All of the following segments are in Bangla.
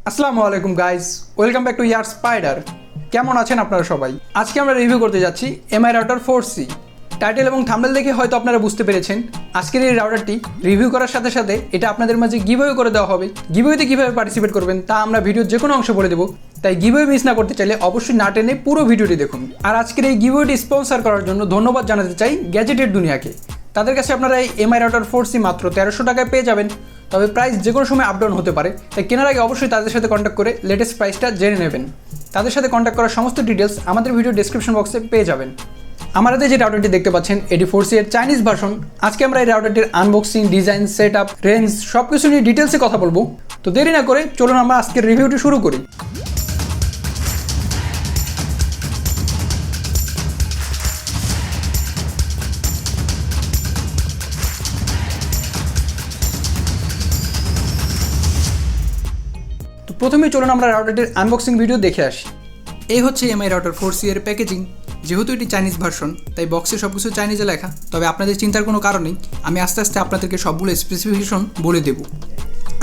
আসসালামু আলাইকুম guys, welcome back to ARSpider। কেমন আছেন আপনারা সবাই? আজকে আমরা রিভিউ করতে যাচ্ছি Mi Router 4C। টাইটেল এবং থাম্বনেল দেখে হয়তো আপনারা বুঝতে পেরেছেন আজকের এই রাউটারটি রিভিউ করার সাথে সাথে এটা আপনাদের মাঝে গিভঅ্যাওয়ে করে দেওয়া হবে। গিভঅ্যাওয়েতে কীভাবে পার্টিসিপেট করবেন তা আমরা ভিডিওর যে কোনো অংশ বলে দেবো, তাই গিভঅ্যাওয়ে মিস না করতে চাইলে অবশ্যই না টেনে পুরো ভিডিওটি দেখুন। আর আজকের এই গিভঅ্যাওয়েটি স্পন্সর করার জন্য ধন্যবাদ জানাতে চাই গ্যাজেটের দুনিয়াকে। তাদের কাছে আপনারা এই Mi Router 4C মাত্র 1300 টাকায় পেয়ে যাবেন। তবে প্রাইস যে কোনো সময় আপডাউন হতে পারে, তাই কেনার আগে অবশ্যই তাদের সাথে কন্ট্যাক্ট করে লেটেস্ট প্রাইসটা জেনে নেবেন। তাদের সাথে কন্ট্যাক্ট করার সমস্ত ডিটেলস আমাদের ভিডিও ডেসক্রিপশন বক্সে পেয়ে যাবেন। আমাদের যে রাউটারটি দেখতে পাচ্ছেন এটি 4C এর চাইনিজ ভার্সন। আজকে আমরা এই রাউটারটির unboxing, design, set up, range সব কিছু নিয়ে ডিটেলসে কথা বলবো। তো দেরি না করে চলুন আমরা আজকের রিভিউটি শুরু করি। তো প্রথমেই চলুন আমরা রাউটারটির আনবক্সিং ভিডিও দেখে আসি। এই হচ্ছে Mi Router 4C এর প্যাকেজিং। যেহেতু এটি চাইনিজ ভার্সন তাই বক্সে সব কিছু চাইনিজে লেখা, তবে আপনাদের চিন্তার কোনো কারণ নেই, আমি আস্তে আস্তে আপনাদেরকে সবগুলো স্পেসিফিকেশন বলে দেব।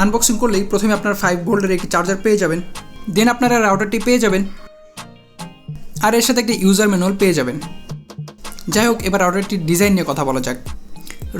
আনবক্সিং করলেই প্রথমে আপনার 5 ভোল্টের একটি চার্জার পেয়ে যাবেন, দেন আপনারা রাউটারটি পেয়ে যাবেন, আর এর সাথে একটি ইউজার ম্যানুয়াল পেয়ে যাবেন। যাই হোক, এবার রাউটারটির ডিজাইন নিয়ে কথা বলা যাক।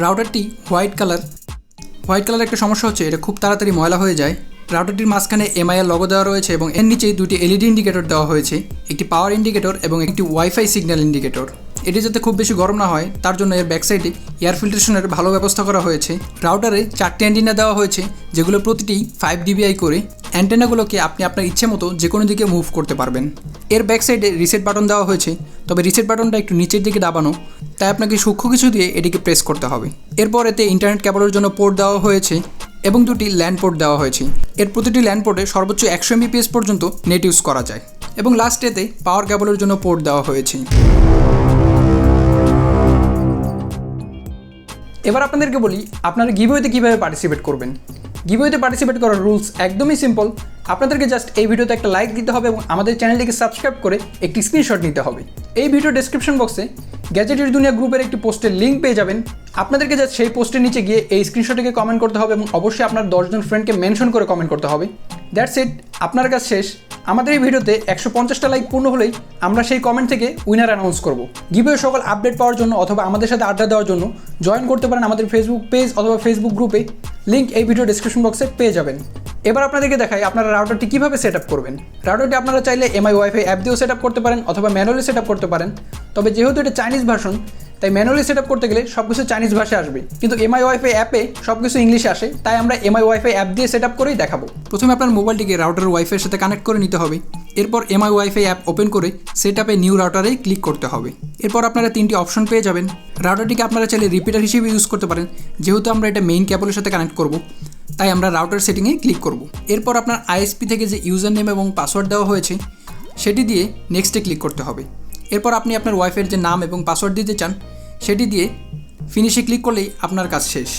রাউটারটি হোয়াইট কালার একটা সমস্যা হচ্ছে, এটা খুব তাড়াতাড়ি ময়লা হয়ে যায়। রাউটারটির মাঝখানে Mi এর লগো দেওয়া রয়েছে এবং এর নিচেই দুটি LED ইন্ডিকেটর দেওয়া হয়েছে, একটি পাওয়ার ইন্ডিকেটর এবং একটি ওয়াইফাই সিগন্যাল ইন্ডিকেটর। এটি যাতে খুব বেশি গরম না হয় তার জন্য এর ব্যাক সাইডে এয়ার ফিল্ট্রেশনের ভালো ব্যবস্থা করা হয়েছে। রাউটারে 4টি অ্যান্টেনা দেওয়া হয়েছে, যেগুলো প্রতিটি 5 dBi করে। অ্যান্টেনাগুলোকে আপনি আপনার ইচ্ছে মতো যে কোনো দিকে মুভ করতে পারবেন। এর ব্যাক সাইডে রিসেট বাটন দেওয়া হয়েছে, তবে রিসেট বাটনটা একটু নিচের দিকে দাবানো, তাই আপনাকে সূক্ষ্ম কিছু দিয়ে এটিকে প্রেস করতে হবে। এরপর এতে ইন্টারনেট কেবলের জন্য পোর্ট দেওয়া হয়েছে এবং দুটি ল্যান্ড পোর্ট দেওয়া হয়েছে। এর প্রতিটি ল্যান্ড পোর্টে সর্বোচ্চ 100 Mbps পর্যন্ত নেট ইউজ করা যায় এবং লাস্ট এতে পাওয়ার কেবলের জন্য পোর্ট দেওয়া হয়েছে। এবার আপনাদেরকে বলি আপনারা গিভঅ্যাওয়েতে কীভাবে পার্টিসিপেট করবেন। গিভঅ্যাওয়েতে পার্টিসিপেট করার রুলস একদমই সিম্পল। আপনাদেরকে জাস্ট এই ভিডিওতে একটা লাইক দিতে হবে এবং আমাদের চ্যানেলটিকে সাবস্ক্রাইব করে একটি স্ক্রিনশট নিতে হবে। এই ভিডিও ডেসক্রিপশন বক্সে গ্যাজেটের দুনিয়া গ্রুপের একটি পোস্টের লিঙ্ক পেয়ে যাবেন। আপনাদেরকে জাস্ট সেই পোস্টের নিচে গিয়ে এই স্ক্রিনশটটিকে কমেন্ট করতে হবে এবং অবশ্যই আপনার 10 জন ফ্রেন্ডকে মেনশন করে কমেন্ট করতে হবে। দ্যাটস ইট, আপনার কাজ শেষ। আমাদের এই ভিডিওতে 150টা লাইক পূর্ণ হলেই আমরা সেই কমেন্ট থেকে উইনার অ্যানাউন্স করব। গিভঅ্যাওয়ে সকল আপডেট পাওয়ার জন্য অথবা আমাদের সাথে আড্ডা দেওয়ার জন্য জয়েন করতে পারেন আমাদের ফেসবুক পেজ অথবা ফেসবুক গ্রুপে, লিঙ্ক এই ভিডিও ডেসক্রিপশন বক্সে পেয়ে যাবেন। এবার আপনাদেরকে দেখাই আপনারা রাউটারটি কীভাবে সেট আপ করবেন। রাউটারটি আপনারা চাইলে Mi ওয়াইফাই অ্যাপ দিয়েও সেট আপ করতে পারেন অথবা ম্যানুয়ালি সেট আপ করতে পারেন। তবে যেহেতু এটা চাইনিজ ভার্সন তাই ম্যানুয়ালি সেট আপ করতে গেলে সব কিছু চাইনিজ ভাষায় আসবে, কিন্তু Mi ওয়াইফাই অ্যাপে সব কিছু ইংলিশে আসে, তাই আমরা Mi ওয়াইফাই অ্যাপ দিয়ে সেট আপ করেই দেখাবো। প্রথমে আপনার মোবাইলটিকে রাউটারের ওয়াইফাইয়ের সাথে কানেক্ট করে নিতে হবে। এরপর Mi ওয়াইফাই অ্যাপ ওপেন করে সেট আপে নিউ রাউটারেই ক্লিক করতে হবে। এরপর আপনারা 3টি অপশন পেয়ে যাবেন। রাউটারটিকে আপনারা চাইলে রিপিটার হিসেবে ইউজ করতে পারেন, যেহেতু আমরা এটা মেইন কেবলের সাথে কানেক্ট করব, তাই আমরা রাউটার সেটিংয়ে ক্লিক করব। এরপর আপনার ISP থেকে যে ইউজার নেম এবং পাসওয়ার্ড দেওয়া হয়েছে সেটি দিয়ে নেক্সটে ক্লিক করতে হবে। এরপর আপনি আপনার ওয়াইফাইয়ের যে নাম এবং পাসওয়ার্ড দিতে চান সেটি দিয়ে ফিনিশে ক্লিক করলেই আপনার কাজ শেষ।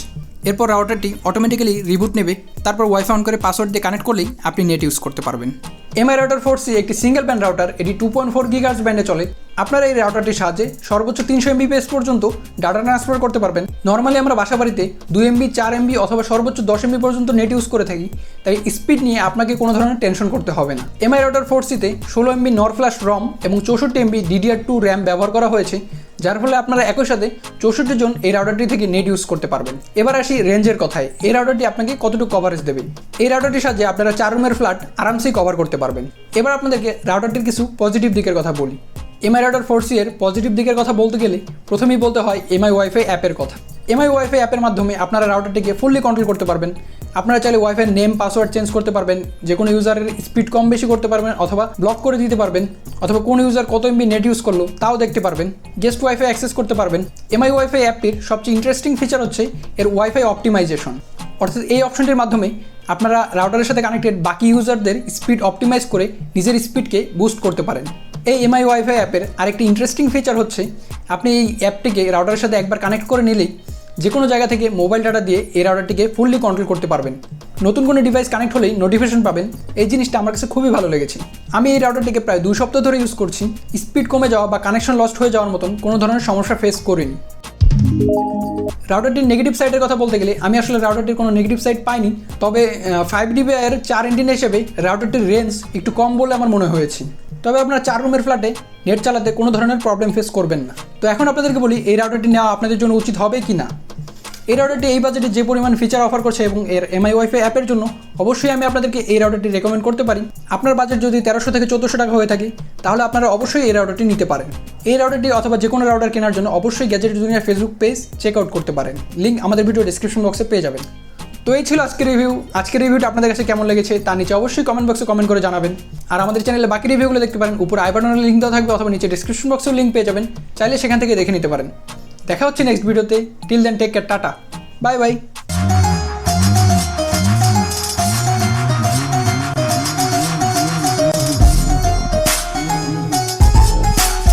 এরপর রাউটারটি অটোমেটিক্যালি রিবুট নেবে, তারপর ওয়াইফাই অন করে পাসওয়ার্ড দিয়ে কানেক্ট করলেই আপনি নেট ইউজ করতে পারবেন। Mi Router 4C একটি সিঙ্গেল ব্যান্ড রাউটার, এটি 2.4 GHz ব্যান্ডে চলে। আপনারা এই রাউটারটির সাহায্যে সর্বোচ্চ 300 Mbps পর্যন্ত ডাটা ট্রান্সফার করতে পারবেন। নর্মালি আমরা বাসাবাড়িতে 2 MB, 4 MB অথবা সর্বোচ্চ 10 MB পর্যন্ত নেট ইউজ করে থাকি, তাই স্পিড নিয়ে আপনাকে কোনো ধরনের টেনশন করতে হবে না। Mi Router 4C-তে 16 MB নর ফ্ল্যাশ রম এবং 64 MB DDR2 র্যাম ব্যবহার করা হয়েছে, যার ফলে আপনারা একই সাথে 64 জন এই রাউটারটি থেকে নেট ইউজ করতে পারবেন। এবার আসি রেঞ্জের কথায়। এই রাউটারটি আপনাকে কতটুকু কভারেজ দেবে। এই রাউটারটির সাহায্যে আপনারা 4 রুমের ফ্ল্যাট আরামসেই কভার করতে পারবেন। এবার আপনাদেরকে রাউটারটির কিছু পজিটিভ দিকের কথা বলি। Mi Router 4C এর পজিটিভ দিকের কথা বলতে গেলে প্রথমেই বলতে হয় Mi ওয়াইফাই অ্যাপের কথা। Mi ওয়াইফাই অ্যাপের মাধ্যমে আপনারা রাউটারটিকে ফুললি কন্ট্রোল করতে পারবেন। আপনারা চাইলে ওয়াইফাইয়ের নেম, পাসওয়ার্ড চেঞ্জ করতে পারবেন, যে কোনো ইউজারের স্পিড কম বেশি করতে পারবেন অথবা ব্লক করে দিতে পারবেন, অথবা কোন ইউজার কত MB নেট ইউজ করলো তাও দেখতে পারবেন। গেস্ট ওয়াইফাই অ্যাক্সেস করতে পারবেন। Mi ওয়াইফাই অ্যাপটির সবচেয়ে ইন্টারেস্টিং ফিচার হচ্ছে এর ওয়াইফাই অপটিমাইজেশন, অর্থাৎ এই অপশনটির মাধ্যমে আপনারা রাউটারের সাথে কানেক্টেড বাকি ইউজারদের স্পিড অপটিমাইজ করে নিজের স্পিডকে বুস্ট করতে পারেন। এই Mi ওয়াইফাই অ্যাপের আরেকটি ইন্টারেস্টিং ফিচার হচ্ছে আপনি এই অ্যাপটিকে রাউটারের সাথে একবার কানেক্ট করে নিলেই যে কোনো জায়গা থেকে মোবাইল ডাটা দিয়ে এই রাউটারটিকে ফুললি কন্ট্রোল করতে পারবেন। নতুন কোনো ডিভাইস কানেক্ট হলেই নোটিফিকেশন পাবেন। এই জিনিসটা আমার কাছে খুবই ভালো লেগেছে। আমি এই রাউটারটিকে প্রায় 2 সপ্তাহ ধরে ইউজ করছি। স্পিড কমে যাওয়া বা কানেকশন লস্ট হয়ে যাওয়ার মতন কোনো ধরনের সমস্যা ফেস করিনি। রাউটারটির নেগেটিভ সাইডের কথা বলতে গেলে আমি আসলে রাউটারটির কোনো নেগেটিভ সাইড পাইনি, তবে 5 dBi 4 এন্টিনা হিসেবে রাউটারটির রেঞ্জ একটু কম বলে আমার মনে হয়েছে। তবে আপনার 4 রুমের ফ্ল্যাটে নেট চালাতে কোনো ধরনের প্রবলেম ফেস করবেন না। তো এখন আপনাদেরকে বলি এই রাউটারটি নেওয়া আপনাদের জন্য উচিত হবে কি না। এই রাউটারটি এই বাজেটে যে পরিমাণ ফিচার অফার করছে এবং এর এমআই ওয়াইফাই অ্যাপের জন্য অবশ্যই আমি আপনাদেরকে এই রাউটারটি রেকমেন্ড করতে পারি। আপনার বাজেট যদি 1300 থেকে 1400 টাকা হয়ে থাকে তাহলে আপনারা অবশ্যই এই রাউটারটি নিতে পারেন। এই রাউটারটি অথবা যে কোনো রাউটার কেনার জন্য অবশ্যই গ্যাজেট দুনিয়ার ফেসবুক পেজ চেক আউট করতে পারেন, লিঙ্ক আমাদের ভিডিও ডিসক্রিপশন বক্সে পেয়ে যাবেন। তো এই ছিল আজকের রিভিউ। আজকের রিভিউটা আপনাদের কাছে কেমন লেগেছে তা নিচে অবশ্যই কমেন্ট বক্সে কমেন্ট করে জানাবেন। আর আমাদের চ্যানেলে বাকি রিভিউগুলো দেখতে পারেন, উপরে আই বাটনের লিঙ্ক দেওয়া থাকবে অথবা নিচে ডিসক্রিপশন বক্সেও লিঙ্ক পেয়ে যাবেন, চাইলে সেখান থেকে দেখে নিতে পারেন। দেখা হচ্ছে নেক্সট ভিডিওতে। Till then take care, tata, bye by.